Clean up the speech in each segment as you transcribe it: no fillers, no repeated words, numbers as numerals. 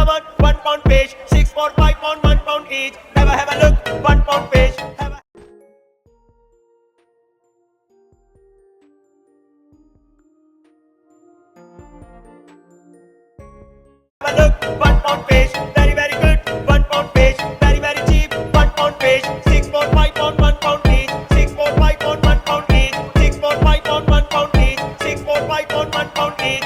come on, £1 fish, 6, 4, 5 pound, £1 each. Have a look, £1 fish. Have a look, £1 fish, very good. £1 fish, very cheap. £1 fish, 6, 4, 5 pound, £1 each. 6, 4, 5 pound, £1 each. 6, 4, 5 pound, £1 each. 6, 4, 5 pound, £1 each.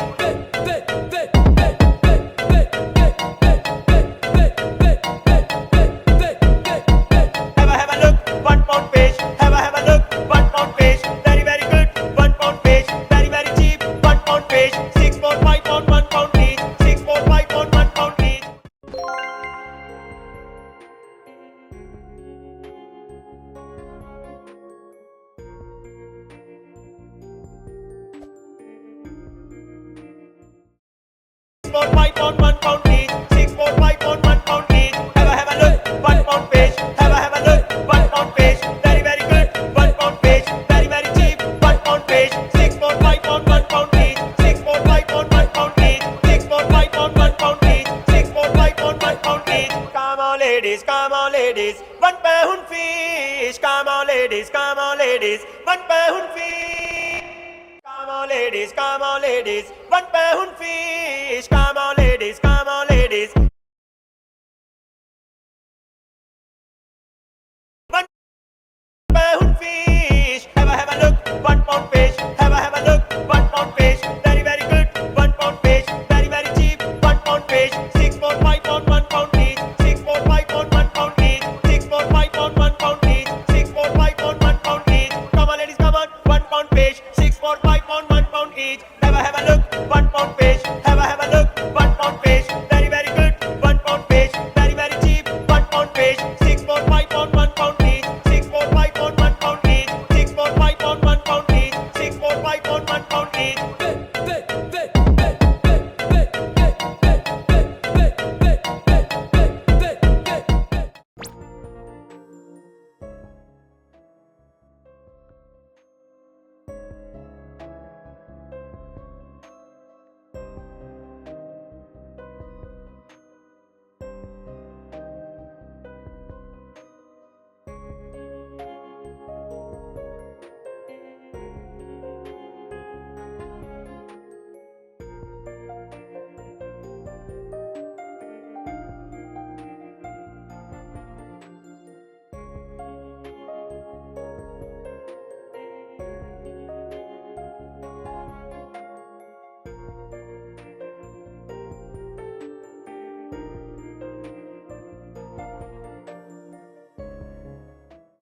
Have a look, £1 fish. Have a look, £1 fish, very good. £1 fish, very cheap. £1 fish, 6, 4, 5 pound, £1 each. 6, 4, 5 pound, £1 each. For 5 pound, £1 each. 6, 4, 5 pound, £1 each. Have a look, £1 fish. Have a look, £1 fish, very good. £1 fish, very cheap. £1 fish, 6, 4, 5 pound, £1 each. 6, 4, 5 pound, £1 each. 6, 4, 5 pound, £1 each. 6, 4, 5 pound, £1 each. Come on ladies, £1 fish. Come on ladies, £1 fish. Come on ladies, £1 fish. Come on ladies, £1 fish. Have a look, £1 fish. Have a look, £1 fish, very good. £1 fish, very cheap. £1 fish, 6, 4, 5 pound, £1 each. 6, 4, 5 pound, £1 each. 6, 4, 5 pound, £1 each. 6, 4, 5 pound, £1 each. Come on ladies, come on, £1 fish, 6, 4, 5 pound, £1 each. Have a look, £1 fish. Have a look, £1 fish, very good. £1 fish, very cheap. £1 fish, 6, 4, 5 pound, £1 each. 6, 4, 5 pound, £1 each. 6, 4, 5 pound, £1 each. 6, 4, 5 pound, £1 each.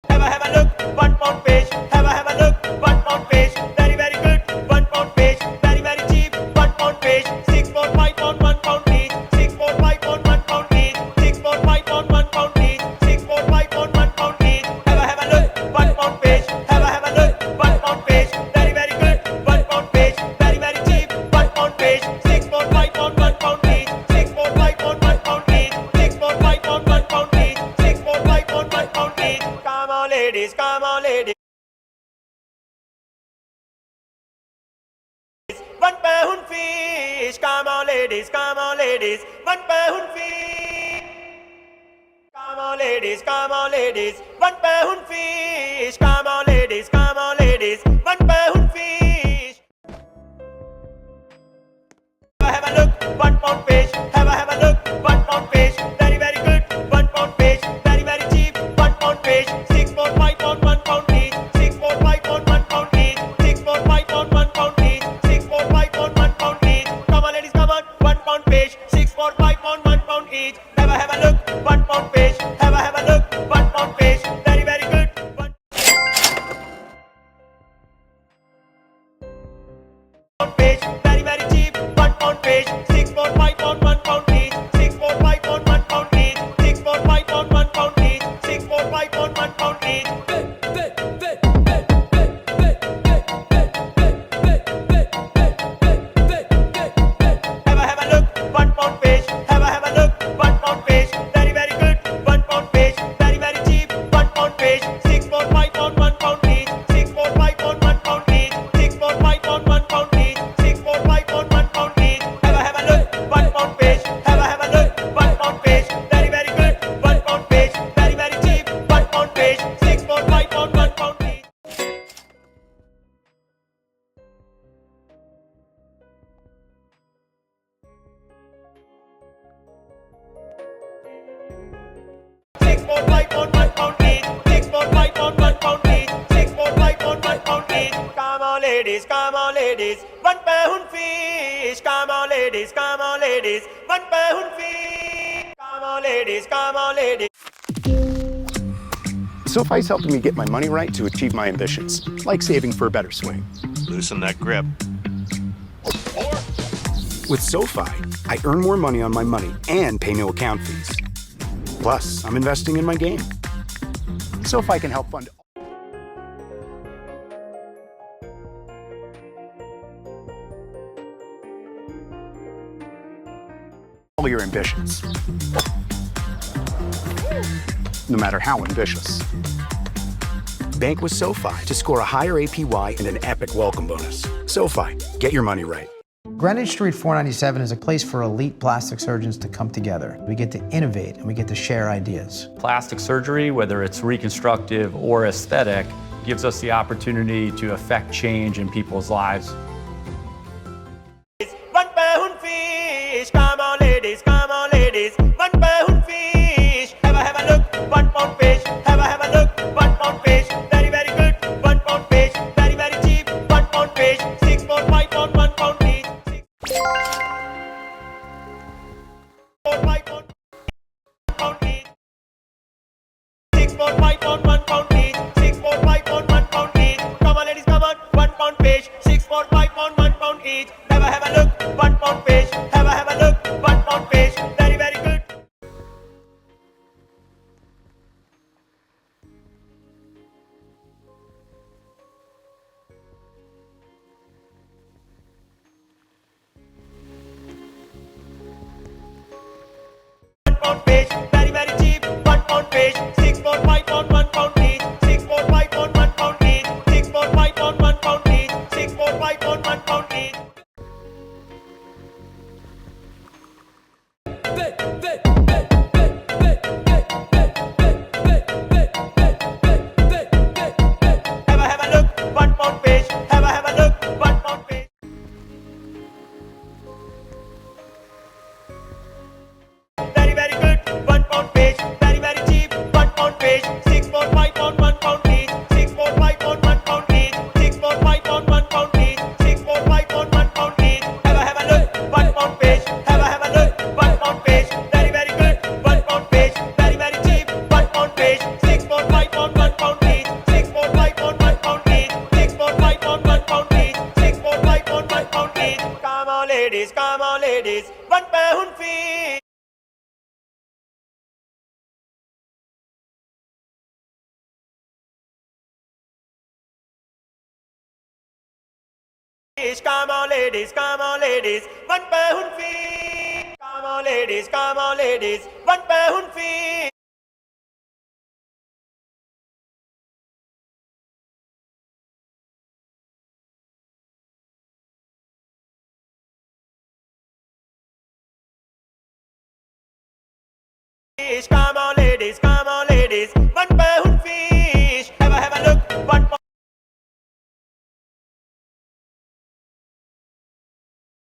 Have a look, £1 fish. Have a look, £1 fish, very good. £1 fish, very cheap. £1 fish, 6, 4, 5 pound, £1 each. 6, 4, 5 pound, £1 each. 6, 4, 5 pound, £1 each. 6, 4, 5 pound, £1 each. Have a look, £1 fish. Have a look, £1 fish, very good. £1 fish, very cheap. £1 fish, 6, 4, 5 pound, £1 each. 6, 4, 5 pound, £1 each. 6, 4, 5 pound, £1 each. 6, 4, 5 pound, £1 each. Come on ladies, £1 fish. Come on ladies, £1 fish. Come on ladies, £1 fish. Come on ladies, £1 fish. Have a look, £1 fish. Have a look, £1 fish, very good. £1 fish, very cheap. £1 fish, 6, 4, 5 pound, £1 each. 6, 4, 5 pound, £1 each. 6, 4, 5 pound, £1 each. 6, 4, 5 pound, £1 each. Come on ladies, come on, £1 fish, 6, 4, 5 pound, £1 each. Have a look, £1 fish. Have a look, £1 fish, very good. £1 fish, very cheap. £1 fish, 6, 4, 5 pound, £1 each. 6, 4, 5 pound, £1 each. 6, 4, 5 pound, £1 each. 6, 4, 5 pound, £1 each. Have a look, £1 fish. Have a look, £1 fish, very good. £1 fish, very cheap. £1 fish, 6, 4, 5 pound, £1 each. 6, 4, 5 pound, £1 each. 6, 4, 5 pound, £1 each. 6, 4, 5 more 5 pound each. 6 more 5 pound each. 6 more 5 pound each. Come on, ladies, come on, ladies. £1 fish. Come on, ladies, come on, ladies. £1 fish. Come on, ladies, come on, ladies. SoFi's helping me get my money right to achieve my ambitions, like saving for a better swing. Loosen that grip. With SoFi, I earn more money on my money and pay no account fees. Plus, I'm investing in my game. SoFi can help fund all your ambitions, no matter how ambitious. Bank with SoFi to score a higher APY and an epic welcome bonus. SoFi, get your money right. Greenwich Street 497 is a place for elite plastic surgeons to come together. We get to innovate and we get to share ideas. Plastic surgery, whether it's reconstructive or aesthetic, gives us the opportunity to affect change in people's lives. £1 fish. Come on, ladies, come on, ladies. £1 fish. Have a look. £1 fish. Have a look. £1 fish. Very, very good. £1 fish. Very, very cheap. £1 fish. 6 more 5 pound, £1 each. 6 more 5 pound, £1 each. 6 more 5 pound, £1 each. 6 more 5 pound, £1 each. Come on, ladies, come on. £1 fish. 6 more 5 pound, £1 each. Have a look. £1 fish. Have a look. £1 fish. Very, very good. £1 fish. Very, very cheap. £1 fish. 6 more 5 pound, £1 each. 6 more 5 pound, £1 each. 6 more 5 pound, £1 each. 6 more 5 pound, £1 each. Have a look. £1 fish. Have a look. £1 fish. Very, very good. £1 fish. Very, very cheap. £1 fish. 6 more 5 pound, £1 each. 6 more 5 pound, £1 each. 6 more 5 pound, £1 each. 6 more 5 pound, £1 each. Have a look. £1 fish. Have a look. £1 fish. Very, very good. £1 fish. Very, very cheap. £1 fish. 6 more 5 pound, £1 each. 6 more 5 pound, £1 each. 6 more 5 pound, £1 each. 6 more 5 pound, £1 each. Come on, ladies, come on, ladies. £1 fish. Come on, ladies, come on, ladies. £1 fish. Come on, ladies, come on, ladies. £1 fish. Come on.